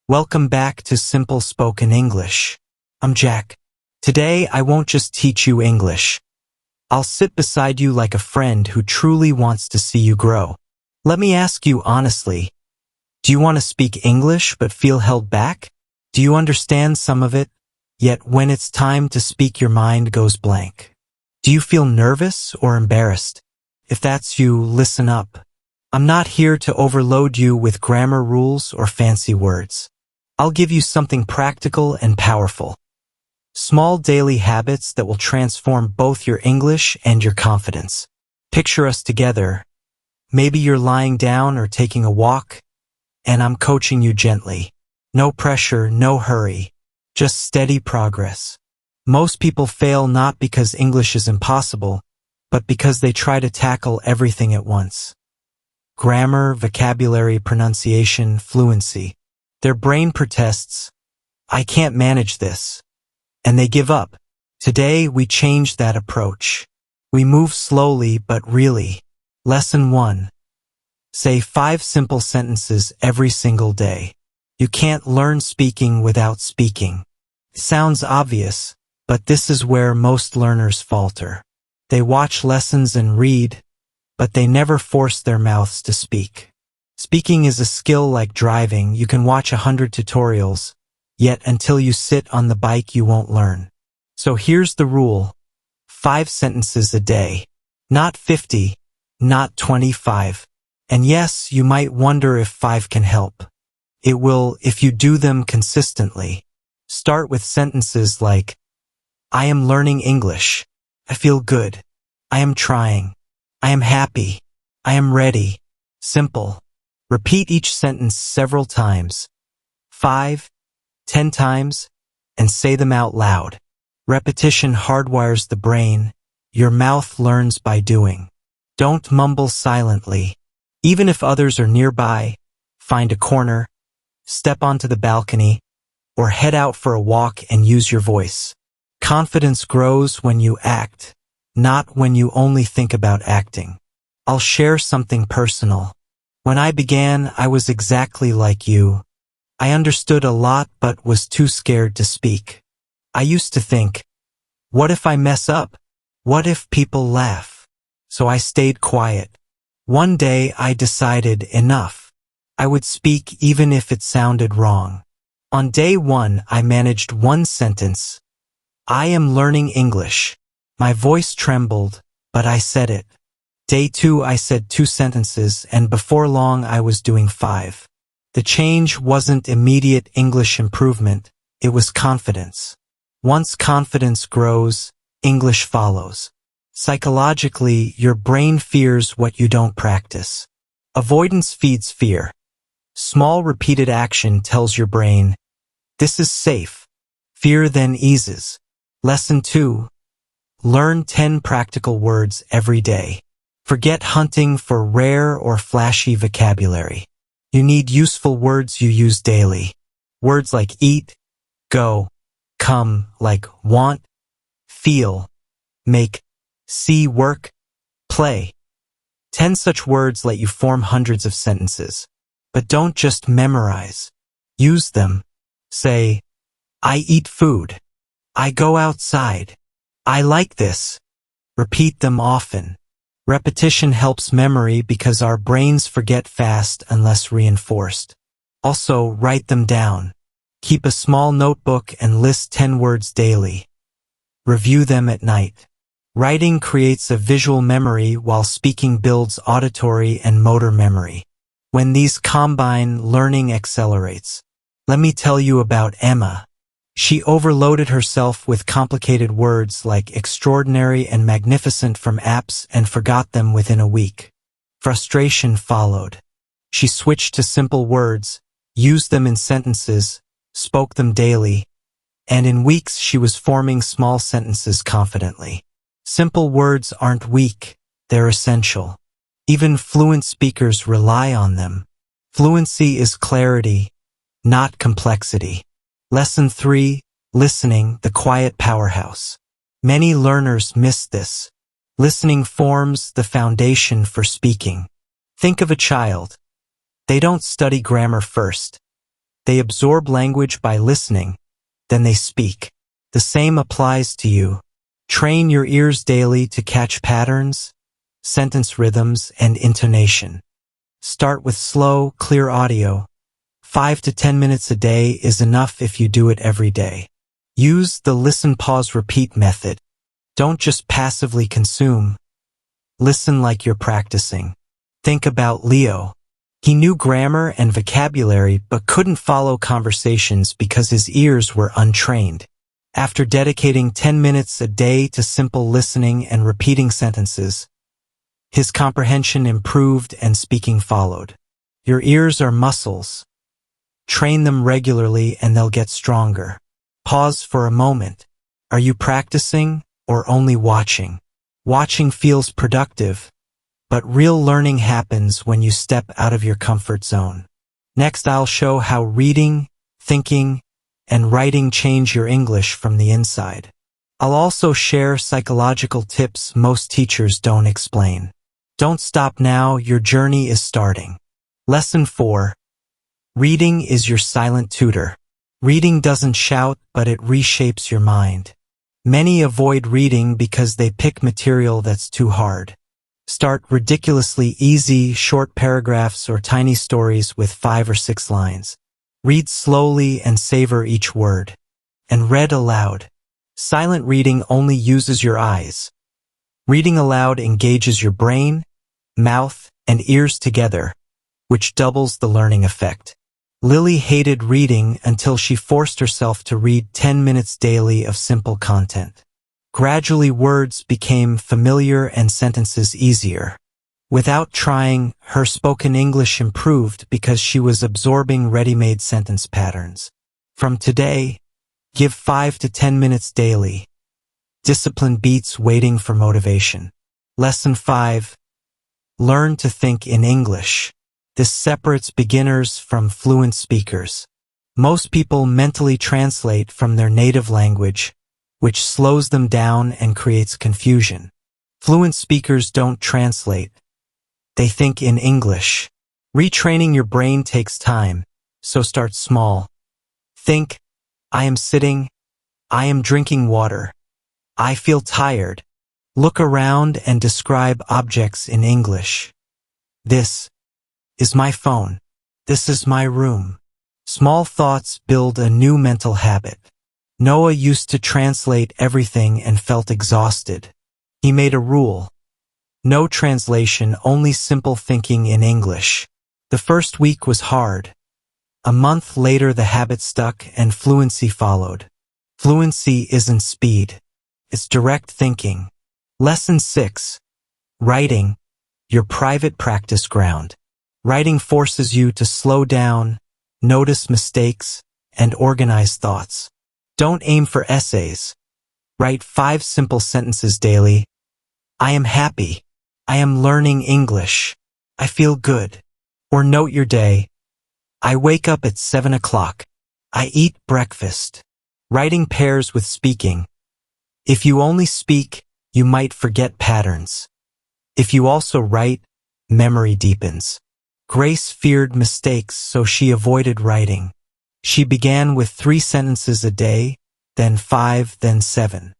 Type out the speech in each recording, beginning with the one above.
Welcome back to Simple Spoken English. I'm Jack. Today I won't just teach you English. I'll sit beside you like a friend who truly wants to see you grow. Let me ask you honestly, do you want to speak English but feel held back? Do you understand some of it, yet when it's time to speak your mind goes blank? Do you feel nervous or embarrassed? If that's you, listen up. I'm not here to overload you with grammar rules or fancy words. I'll give you something practical and powerful. Small daily habits that will transform both your English and your confidence. Picture us together. Maybe you're lying down or taking a walk, and I'm coaching you gently. No pressure, no hurry. Just steady progress. Most people fail not because English is impossible, but because they try to tackle everything at once. Grammar, vocabulary, pronunciation, fluency. Their brain protests, I can't manage this, and they give up. Today, we change that approach. We move slowly but really. Lesson 1. Say 5 simple sentences every single day. You can't learn speaking without speaking. It sounds obvious, but this is where most learners falter. They watch lessons and read, but they never force their mouths to speak. Speaking is a skill like driving. You can watch 100 tutorials, yet until you sit on the bike you won't learn. So here's the rule. 5 sentences a day. Not 50, not 25. And yes, you might wonder if 5 can help. It will if you do them consistently. Start with sentences like, I am learning English. I feel good. I am trying. I am happy. I am ready. Simple. Repeat each sentence several times. 5, 10 times, and say them out loud. Repetition hardwires the brain. Your mouth learns by doing. Don't mumble silently. Even if others are nearby, find a corner, step onto the balcony, or head out for a walk and use your voice. Confidence grows when you act, not when you only think about acting. I'll share something personal. When I began, I was exactly like you. I understood a lot but was too scared to speak. I used to think, what if I mess up? What if people laugh? So I stayed quiet. One day I decided enough. I would speak even if it sounded wrong. On day 1, I managed 1 sentence. I am learning English. My voice trembled, but I said it. Day 2, I said 2 sentences, and before long I was doing 5. The change wasn't immediate English improvement, it was confidence. Once confidence grows, English follows. Psychologically, your brain fears what you don't practice. Avoidance feeds fear. Small repeated action tells your brain, this is safe. Fear then eases. Lesson 2. Learn 10 practical words every day. Forget hunting for rare or flashy vocabulary. You need useful words you use daily. Words like eat, go, come, like want, feel, make, see, work, play. 10 such words let you form hundreds of sentences. But don't just memorize. Use them. Say, I eat food. I go outside. I like this. Repeat them often. Repetition helps memory because our brains forget fast unless reinforced. Also, write them down. Keep a small notebook and list 10 words daily. Review them at night. Writing creates a visual memory while speaking builds auditory and motor memory. When these combine, learning accelerates. Let me tell you about Emma. She overloaded herself with complicated words like extraordinary and magnificent from apps and forgot them within a week. Frustration followed. She switched to simple words, used them in sentences, spoke them daily, and in weeks she was forming small sentences confidently. Simple words aren't weak, they're essential. Even fluent speakers rely on them. Fluency is clarity, not complexity. Lesson 3. Listening, the quiet powerhouse. Many learners miss this. Listening forms the foundation for speaking. Think of a child. They don't study grammar first. They absorb language by listening, then they speak. The same applies to you. Train your ears daily to catch patterns, sentence rhythms, and intonation. Start with slow, clear audio. 5 to 10 minutes a day is enough if you do it every day. Use the listen, pause, repeat method. Don't just passively consume. Listen like you're practicing. Think about Leo. He knew grammar and vocabulary but couldn't follow conversations because his ears were untrained. After dedicating 10 minutes a day to simple listening and repeating sentences, his comprehension improved and speaking followed. Your ears are muscles. Train them regularly and they'll get stronger. Pause for a moment. Are you practicing or only watching? Watching feels productive, but real learning happens when you step out of your comfort zone. Next, I'll show how reading, thinking, and writing change your English from the inside. I'll also share psychological tips most teachers don't explain. Don't stop now, your journey is starting. Lesson 4. Reading is your silent tutor. Reading doesn't shout, but it reshapes your mind. Many avoid reading because they pick material that's too hard. Start ridiculously easy, short paragraphs or tiny stories with 5 or 6 lines. Read slowly and savor each word. And read aloud. Silent reading only uses your eyes. Reading aloud engages your brain, mouth, and ears together, which doubles the learning effect. Lily hated reading until she forced herself to read 10 minutes daily of simple content. Gradually, words became familiar and sentences easier. Without trying, her spoken English improved because she was absorbing ready-made sentence patterns. From today, give 5 to 10 minutes daily. Discipline beats waiting for motivation. Lesson 5. Learn to think in English. This separates beginners from fluent speakers. Most people mentally translate from their native language, which slows them down and creates confusion. Fluent speakers don't translate. They think in English. Retraining your brain takes time, so start small. Think, I am sitting, I am drinking water, I feel tired. Look around and describe objects in English. This is my phone. This is my room. Small thoughts build a new mental habit. Noah used to translate everything and felt exhausted. He made a rule. No translation, only simple thinking in English. The first week was hard. A month later, the habit stuck and fluency followed. Fluency isn't speed. It's direct thinking. Lesson 6. Writing, your private practice ground. Writing forces you to slow down, notice mistakes, and organize thoughts. Don't aim for essays. Write 5 simple sentences daily. I am happy. I am learning English. I feel good. Or note your day. I wake up at 7 o'clock. I eat breakfast. Writing pairs with speaking. If you only speak, you might forget patterns. If you also write, memory deepens. Grace feared mistakes, so she avoided writing. She began with 3 sentences a day, then 5, then 7.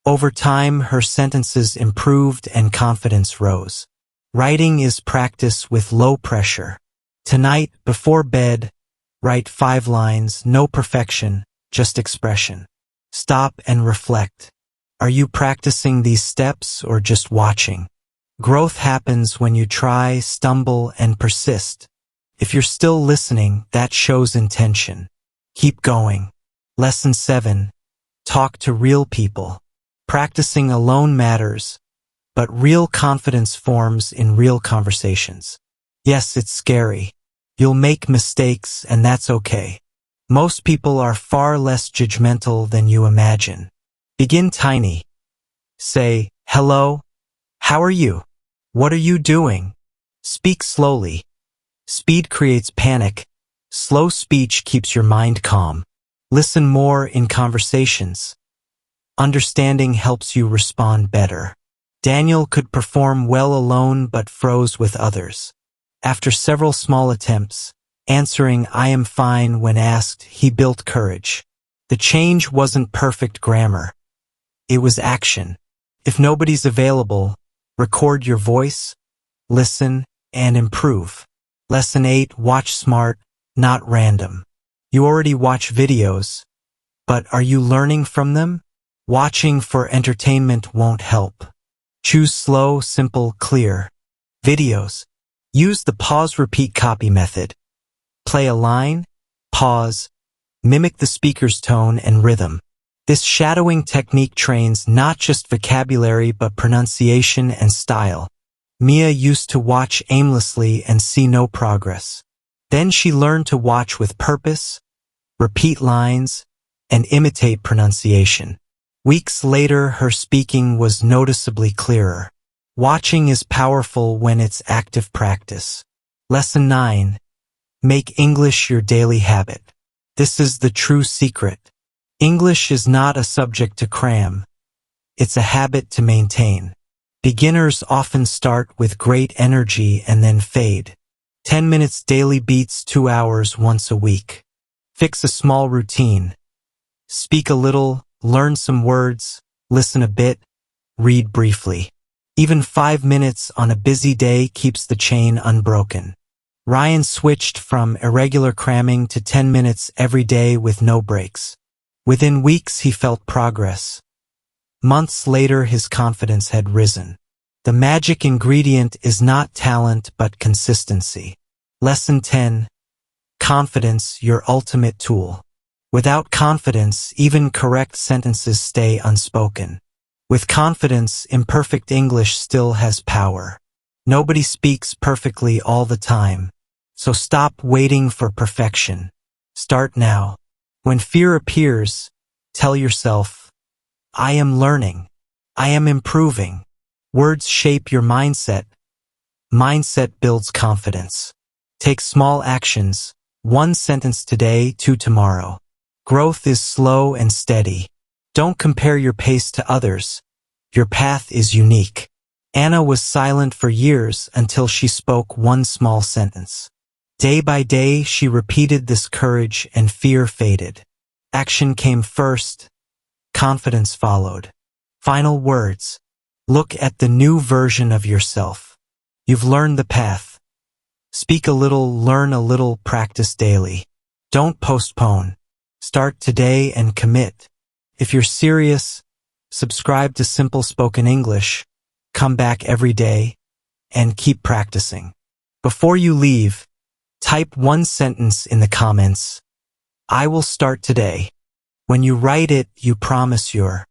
Over time, her sentences improved and confidence rose. Writing is practice with low pressure. Tonight, before bed, write 5 lines, no perfection, just expression. Stop and reflect. Are you practicing these steps or just watching? Growth happens when you try, stumble, and persist. If you're still listening, that shows intention. Keep going. Lesson 7. Talk to real people. Practicing alone matters, but real confidence forms in real conversations. Yes, it's scary. You'll make mistakes, and that's okay. Most people are far less judgmental than you imagine. Begin tiny. Say, hello, how are you? What are you doing? Speak slowly. Speed creates panic. Slow speech keeps your mind calm. Listen more in conversations. Understanding helps you respond better. Daniel could perform well alone but froze with others. After several small attempts, Answering "I am fine" when asked, he built courage. The change wasn't perfect grammar. It was action. If nobody's available, record your voice, listen, and improve. Lesson 8. Watch smart, not random. You already watch videos, but are you learning from them? Watching for entertainment won't help. Choose slow, simple, clear videos. Use the pause-repeat copy method. Play a line, pause, mimic the speaker's tone and rhythm. This shadowing technique trains not just vocabulary but pronunciation and style. Mia used to watch aimlessly and see no progress. Then she learned to watch with purpose, repeat lines, and imitate pronunciation. Weeks later, her speaking was noticeably clearer. Watching is powerful when it's active practice. Lesson 9. Make English your daily habit. This is the true secret. English is not a subject to cram. It's a habit to maintain. Beginners often start with great energy and then fade. 10 minutes daily beats 2 hours once a week. Fix a small routine. Speak a little, learn some words, listen a bit, read briefly. Even 5 minutes on a busy day keeps the chain unbroken. Ryan switched from irregular cramming to 10 minutes every day with no breaks. Within weeks he felt progress. Months later his confidence had risen. The magic ingredient is not talent but consistency. Lesson 10. Confidence, your ultimate tool. Without confidence, even correct sentences stay unspoken. With confidence, imperfect English still has power. Nobody speaks perfectly all the time. So stop waiting for perfection. Start now. When fear appears, tell yourself, I am learning. I am improving. Words shape your mindset. Mindset builds confidence. Take small actions. 1 sentence today, 2 tomorrow. Growth is slow and steady. Don't compare your pace to others. Your path is unique. Anna was silent for years until she spoke 1 small sentence. Day by day, she repeated this courage and fear faded. Action came first. Confidence followed. Final words. Look at the new version of yourself. You've learned the path. Speak a little, learn a little, practice daily. Don't postpone. Start today and commit. If you're serious, subscribe to Simple Spoken English, come back every day, and keep practicing. Before you leave, type 1 sentence in the comments. I will start today. When you write it, you promise you're